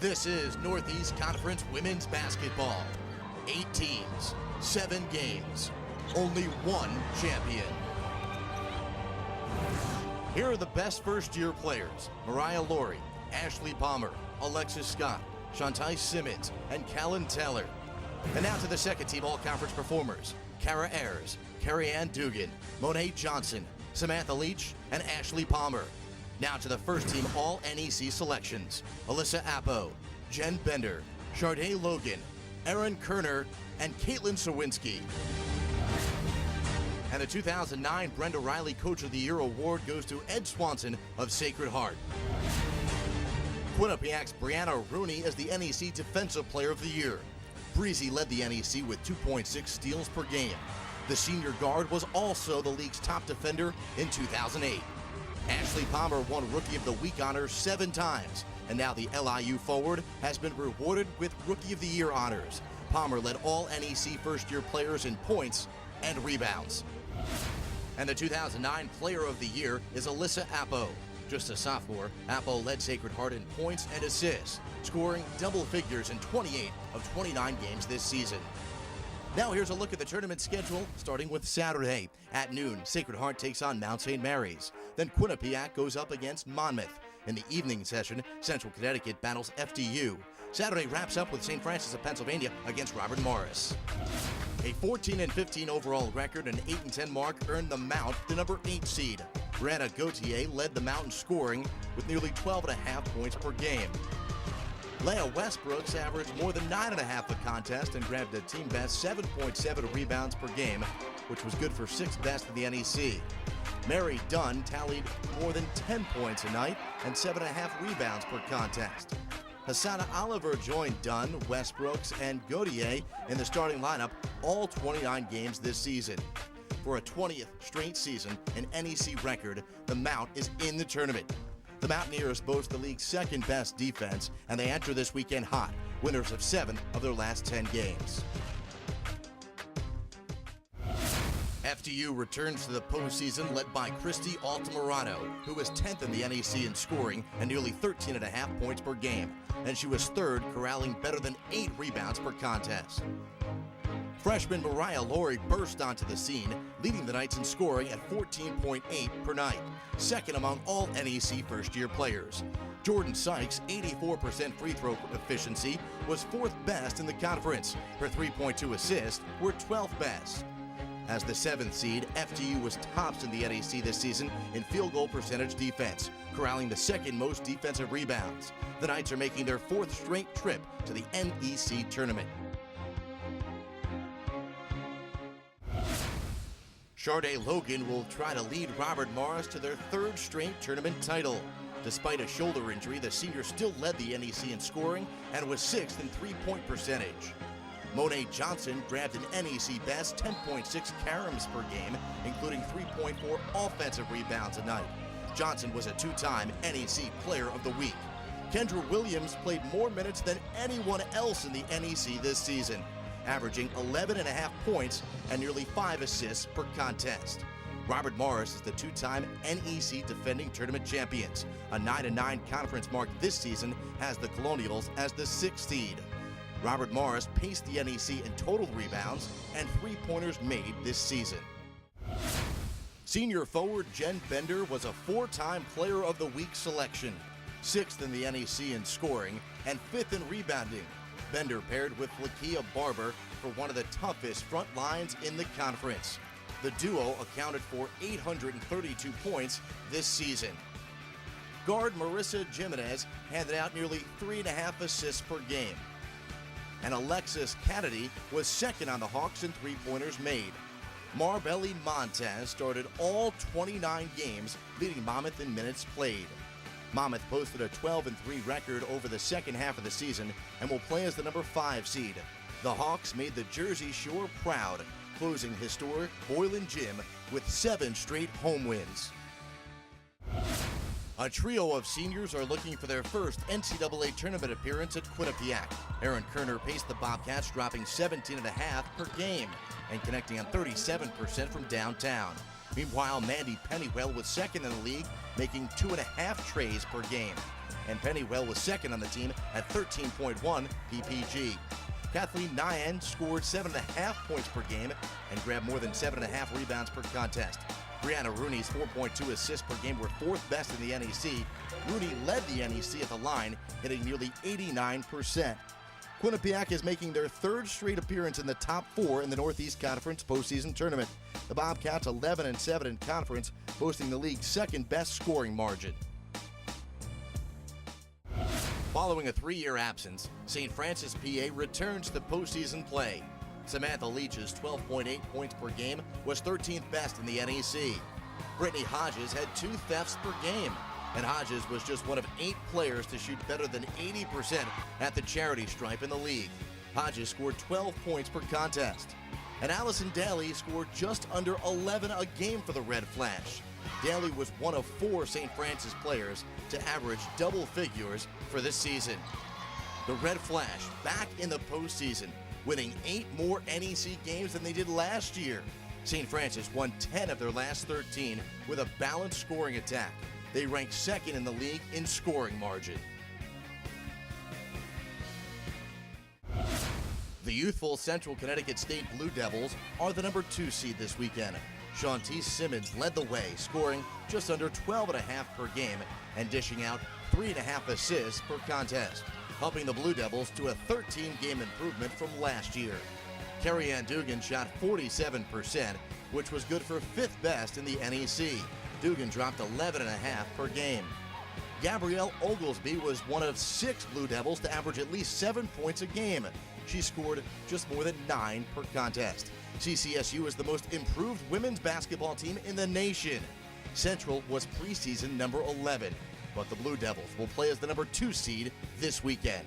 This is Northeast Conference Women's Basketball. 8 teams, 7 games, only one champion. Here are the best first-year players: Mariah Laurie, Ashley Palmer, Alexis Scott, Shantai Simmons, and Callan Taylor. And now to the second team all-conference performers: Kara Ayers, Carrie Ann Dugan, Monet Johnson, Samantha Leach, and Ashley Palmer. Now to the first team all-NEC selections: Alyssa Appo, Jen Bender, Sharday Logan, Erin Kerner, and Caitlin Sawinski. And the 2009 Brenda Riley Coach of the Year award goes to Ed Swanson of Sacred Heart. Quinnipiac's Brianna Rooney is the NEC Defensive Player of the Year. Breezy led the NEC with 2.6 steals per game. The senior guard was also the league's top defender in 2008. Ashley Palmer won Rookie of the Week honors 7 times, and now the LIU forward has been rewarded with Rookie of the Year honors. Palmer led all NEC first-year players in points and rebounds. And the 2009 Player of the Year is Alyssa Appo. Just a sophomore, Appo led Sacred Heart in points and assists, scoring double figures in 28 of 29 games this season. Now here's a look at the tournament schedule, starting with Saturday. At noon, Sacred Heart takes on Mount St. Mary's. Then Quinnipiac goes up against Monmouth. In the evening session, Central Connecticut battles FDU. Saturday wraps up with St. Francis of Pennsylvania against Robert Morris. A 14-15 overall record and 8-10 mark earned the Mount the number 8 seed. Brianna Gauthier led the Mount in scoring with nearly 12.5 points per game. Leah Westbrooks averaged more than 9.5 a contest and grabbed a team best 7.7 rebounds per game, which was good for 6th best in the NEC. Mary Dunn tallied more than 10 points a night and 7.5 rebounds per contest. Hassana Oliver joined Dunn, Westbrooks, and Gauthier in the starting lineup all 29 games this season. For a 20th straight season, an NEC record, the Mount is in the tournament. The Mountaineers boast the league's second best defense, and they enter this weekend hot, winners of 7 of their last 10 games. FDU returns to the postseason led by Christy Altamirano, who was 10th in the NEC in scoring and nearly 13.5 points per game, and she was 3rd, corralling better than 8 rebounds per contest. Freshman Mariah Laurie burst onto the scene, leading the Knights in scoring at 14.8 per night, second among all NEC first-year players. Jordan Sykes' 84% free throw efficiency was 4th best in the conference. Her 3.2 assists were 12th best. As the 7th seed, FDU was tops in the NEC this season in field goal percentage defense, corralling the 2nd most defensive rebounds. The Knights are making their 4th straight trip to the NEC tournament. Sharday Logan will try to lead Robert Morris to their 3rd straight tournament title. Despite a shoulder injury, the senior still led the NEC in scoring and was 6th in three-point percentage. Monet Johnson grabbed an NEC best 10.6 caroms per game, including 3.4 offensive rebounds a night. Johnson was a 2-time NEC Player of the Week. Kendra Williams played more minutes than anyone else in the NEC this season, averaging 11.5 points and nearly 5 assists per contest. Robert Morris is the 2-time NEC defending tournament champions. A 9-9 conference mark this season has the Colonials as the 6th seed. Robert Morris paced the NEC in total rebounds and 3-pointers made this season. Senior forward Jen Bender was a 4-time Player of the Week selection, 6th in the NEC in scoring and 5th in rebounding. Bender paired with Lakia Barber for one of the toughest front lines in the conference. The duo accounted for 832 points this season. Guard Marissa Jimenez handed out nearly 3.5 assists per game. And Alexis Kennedy was 2nd on the Hawks in 3-pointers made. Marbelli Montez started all 29 games, leading Monmouth in minutes played. Monmouth posted a 12-3 record over the second half of the season and will play as the number 5 seed. The Hawks made the Jersey Shore proud, closing historic Boylan Gym with 7 straight home wins. A trio of seniors are looking for their first NCAA tournament appearance at Quinnipiac. Erin Kerner paced the Bobcats, dropping 17.5 per game and connecting on 37% from downtown. Meanwhile, Mandy Pennywell was 2nd in the league making 2.5 trays per game. And Pennywell was second on the team at 13.1 PPG. Kathleen Nyan scored 7.5 points per game and grabbed more than 7.5 rebounds per contest. Brianna Rooney's 4.2 assists per game were fourth best in the NEC. Rooney led the NEC at the line, hitting nearly 89%. Quinnipiac is making their third straight appearance in the top 4 in the Northeast Conference postseason tournament. The Bobcats 11-7 in conference, boasting the league's second best scoring margin. Following a 3-year absence, St. Francis, PA returns to postseason play. Samantha Leach's 12.8 points per game was 13th best in the NEC. Brittany Hodges had 2 thefts per game, and Hodges was just one of 8 players to shoot better than 80% at the charity stripe in the league. Hodges scored 12 points per contest. And Allison Daly scored just under 11 a game for the Red Flash. Daly was one of 4 St. Francis players to average double figures for this season. The Red Flash back in the postseason, winning 8 more NEC games than they did last year. St. Francis won 10 of their last 13 with a balanced scoring attack. They rank second in the league in scoring margin. The youthful Central Connecticut State Blue Devils are the number 2 seed this weekend. Shantice Simmons led the way, scoring just under 12.5 per game and dishing out 3.5 assists per contest, helping the Blue Devils to a 13-game improvement from last year. Carrie Ann Dugan shot 47%, which was good for 5th best in the NEC. Dugan dropped 11.5 per game. Gabrielle Oglesby was one of 6 Blue Devils to average at least 7 points a game. She scored just more than 9 per contest. CCSU is the most improved women's basketball team in the nation. Central was preseason number 11, but the Blue Devils will play as the number 2 seed this weekend.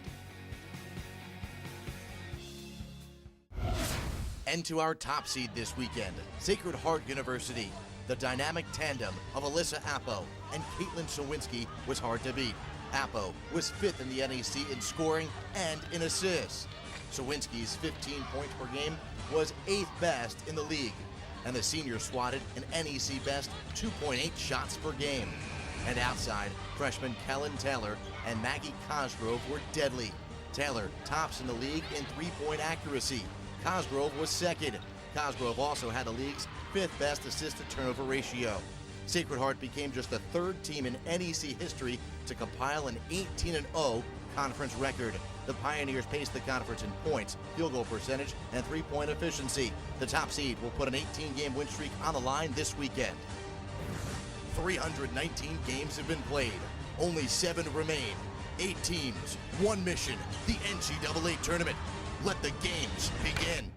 And to our top seed this weekend, Sacred Heart University. The dynamic tandem of Alyssa Appo and Caitlin Sawinski was hard to beat. Appo was 5th in the NEC in scoring and in assists. Sawinski's 15 points per game was 8th best in the league, and the senior swatted an NEC best 2.8 shots per game. And outside, freshmen Kellen Taylor and Maggie Cosgrove were deadly. Taylor tops in the league in 3-point accuracy. Cosgrove was second. Cosgrove also had the league's 5th best assist-to-turnover ratio. Sacred Heart became just the 3rd team in NEC history to compile an 18-0 conference record. The Pioneers paced the conference in points, field goal percentage, and 3-point efficiency. The top seed will put an 18-game win streak on the line this weekend. 319 games have been played. Only 7 remain. 8 teams, 1 mission, the NCAA tournament. Let the games begin.